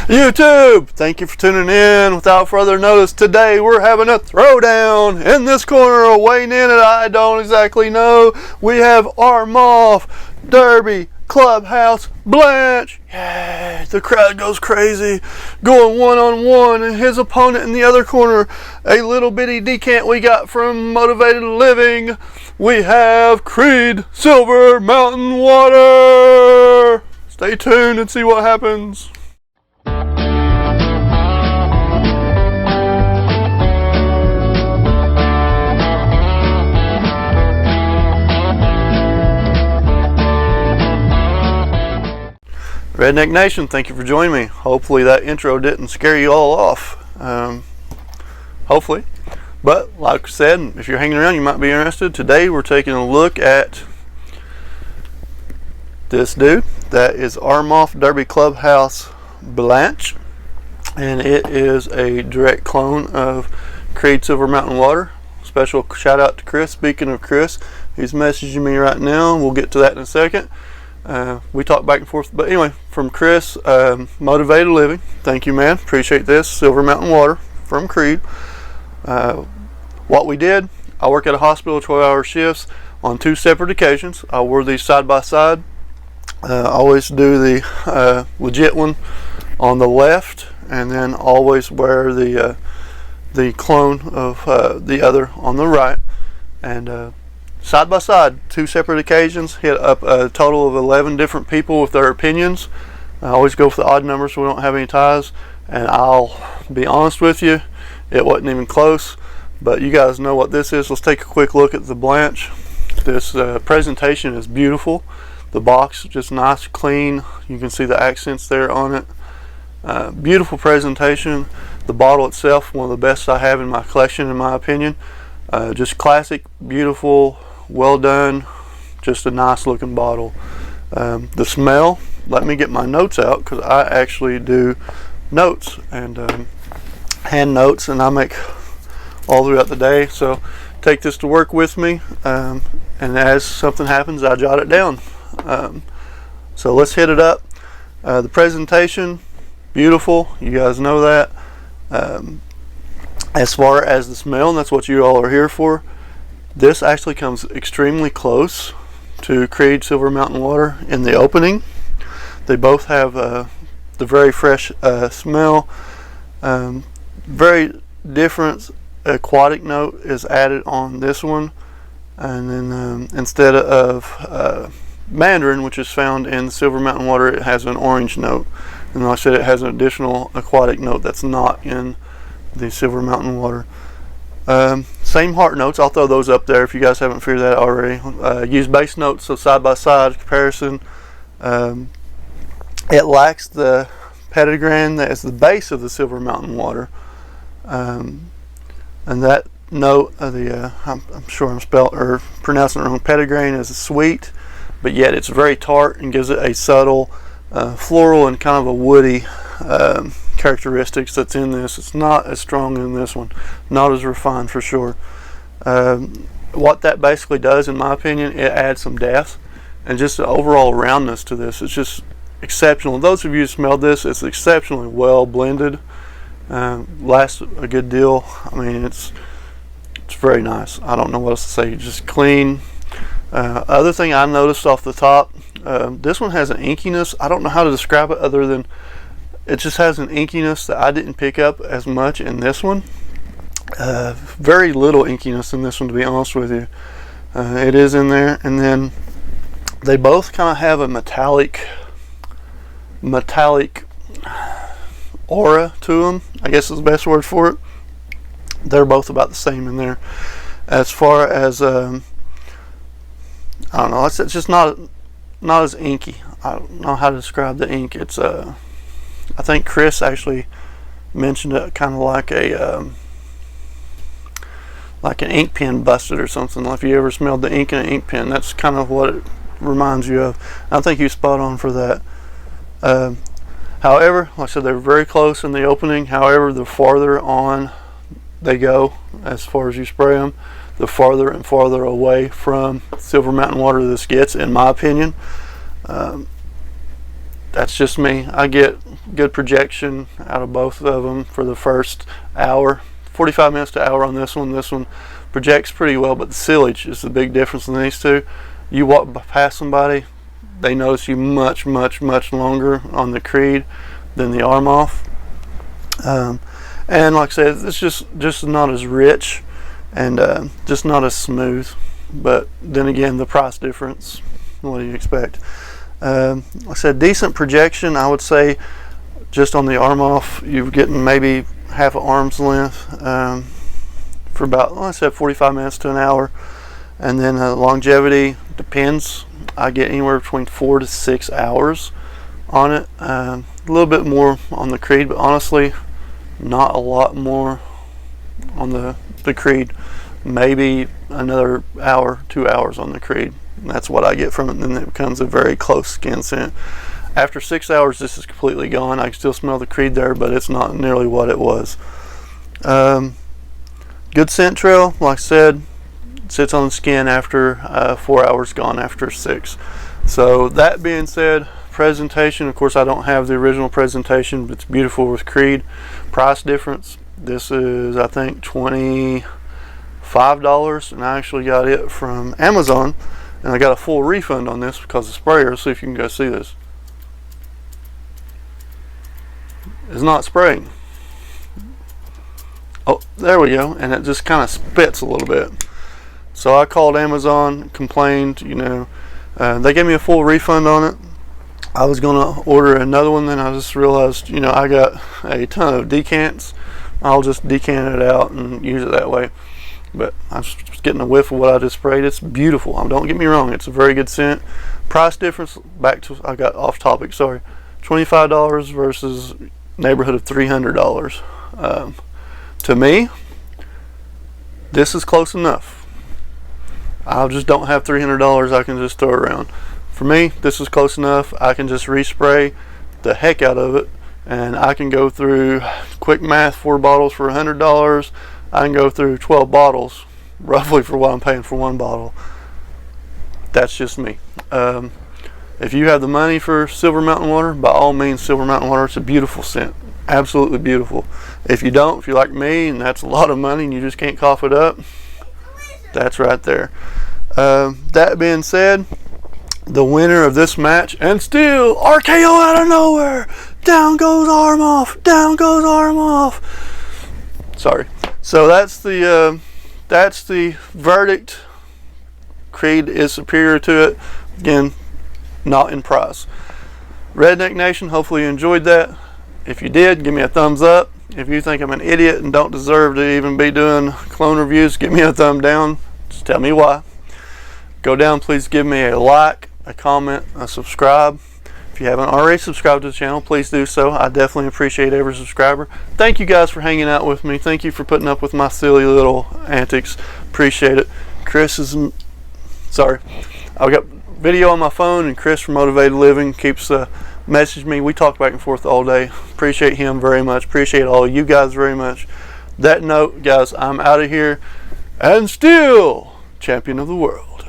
YouTube, thank you for tuning in. Without further notice, today we're having a throwdown. In this corner, weighing in at I don't exactly know, we have Armaf Derby Clubhouse Blanche. Yay, the crowd goes crazy, going one-on-one, and his opponent in the other corner, a little bitty decant we got from Motivated Living. We have Creed Silver Mountain Water. Stay tuned and see what happens. Redneck Nation, thank you for joining me. Hopefully that intro didn't scare you all off. Hopefully. But like I said, if you're hanging around, you might be interested. Today we're taking a look at this dude. That is Armaf Derby Clubhouse Blanche. And it is a direct clone of Creed Silver Mountain Water. Special shout out to Chris. Speaking of Chris, he's messaging me right now. We'll get to that in a second. We talk back and forth, but anyway, from Chris, Motivated Living, thank you, man, appreciate this. Silver Mountain Water from Creed. What we did, I work at a hospital, 12-hour shifts on 2 separate occasions. I wore these side by side. Always do the legit one on the left, and then always wear the clone of the other on the right. And side by side, 2 separate occasions, hit up a total of 11 different people with their opinions. I always go for the odd numbers so we don't have any ties, and I'll be honest with you, it wasn't even close, but you guys know what this is. Let's take a quick look at the Blanche. This presentation is beautiful. The box just nice, clean. You can see the accents there on it. Beautiful presentation. The bottle itself, one of the best I have in my collection in my opinion. Just classic, beautiful, well done, just a nice looking bottle. The smell, let me get my notes out because I actually do notes and hand notes, and I make all throughout the day, so take this to work with me, and as something happens I jot it down. So let's hit it up. The presentation, beautiful, you guys know that. As far as the smell, and that's what you all are here for, this actually comes extremely close to Creed Silver Mountain Water in the opening. They both have the very fresh smell. Very different aquatic note is added on this one, and then instead of mandarin, which is found in the Silver Mountain Water, it has an orange note. And like I said, it has an additional aquatic note that's not in the Silver Mountain Water. Same heart notes, I'll throw those up there if you guys haven't figured that out already. Use base notes, so side by side comparison. It lacks the petitgram that is the base of the Silver Mountain Water, and that note of the I'm sure I'm pronouncing it wrong. Petitgram is sweet, but yet it's very tart and gives it a subtle floral and kind of a woody characteristics that's in this. It's not as strong in this one, not as refined for sure. What that basically does, in my opinion, it adds some depth and just the overall roundness to this. It's just exceptional. Those of you who smelled this, it's exceptionally well blended. Lasts a good deal. I mean, it's very nice. I don't know what else to say. Just clean. Other thing I noticed off the top, this one has an inkiness. I don't know how to describe it other than it just has an inkiness that I didn't pick up as much in this one. Very little inkiness in this one, to be honest with you. It is in there, and then they both kind of have a metallic aura to them, I guess is the best word for it. They're both about the same in there. As far as I don't know, it's just not as inky. I don't know how to describe the ink. It's I think Chris actually mentioned it kind of like an ink pen busted or something. If you ever smelled the ink in an ink pen, that's kind of what it reminds you of. I think you're spot on for that. However, like I said, they're very close in the opening. However, the farther on they go, as far as you spray them, the farther and farther away from Silver Mountain Water this gets, in my opinion. that's just me. I get good projection out of both of them for the first hour. 45 minutes to hour on this one. This one projects pretty well, but the silage is the big difference in these two. You walk past somebody, they notice you much longer on the Creed than the Armaf. And like I said, it's just not as rich and just not as smooth. But then again, the price difference, what do you expect? Like I said, decent projection. I would say just on the Armaf, you're getting maybe half an arm's length for about, like I said, 45 minutes to an hour. And then longevity depends. I get anywhere between 4 to 6 hours on it. A little bit more on the Creed, but honestly, not a lot more on the Creed. Maybe another hour, 2 hours on the Creed. And that's what I get from it. And then it becomes a very close skin scent. After 6 hours, this is completely gone. I can still smell the Creed there, but it's not nearly what it was. Good scent trail, like I said, sits on the skin after 4 hours gone after 6. So that being said, presentation, of course I don't have the original presentation, but it's beautiful with Creed. Price difference, this is I think $25, and I actually got it from Amazon, and I got a full refund on this because of sprayer. Let's see if you can go see this. It's not spraying. Oh, there we go, and it just kind of spits a little bit. So I called Amazon, complained, you know, they gave me a full refund on it. I was gonna order another one, then I just realized, you know, I got a ton of decants. I'll just decant it out and use it that way. But I'm just getting a whiff of what I just sprayed. It's beautiful. Don't get me wrong, it's a very good scent. Price difference, back to, I got off topic, sorry. $25 versus neighborhood of $300. To me, this is close enough. I just don't have $300 I can just throw around. For me, this is close enough. I can just respray the heck out of it, and I can go through, quick math, 4 bottles for $100. I can go through 12 bottles roughly for what I'm paying for one bottle. That's just me. If you have the money for Silver Mountain water, by all means, Silver Mountain water. It's a beautiful scent, absolutely beautiful. If you don't, if you're like me and that's a lot of money and you just can't cough it up, that's right there. That being said, the winner of this match, and still RKO out of nowhere, down goes Armaf, down goes Armaf. Sorry. So that's the verdict. Creed is superior to it. Again, not in price. Redneck Nation, hopefully you enjoyed that. If you did, give me a thumbs up. If you think I'm an idiot and don't deserve to even be doing clone reviews, give me a thumb down. Just tell me why. Go down, please give me a like, a comment, a subscribe. If you haven't already subscribed to the channel, please do so. I definitely appreciate every subscriber. Thank you guys for hanging out with me. Thank you for putting up with my silly little antics. Appreciate it. Chris is, sorry, I've got video on my phone, and Chris from Motivated Living keeps messaging me. We talk back and forth all day. Appreciate him very much. Appreciate all you guys very much. That note, guys, I'm out of here, and still champion of the world.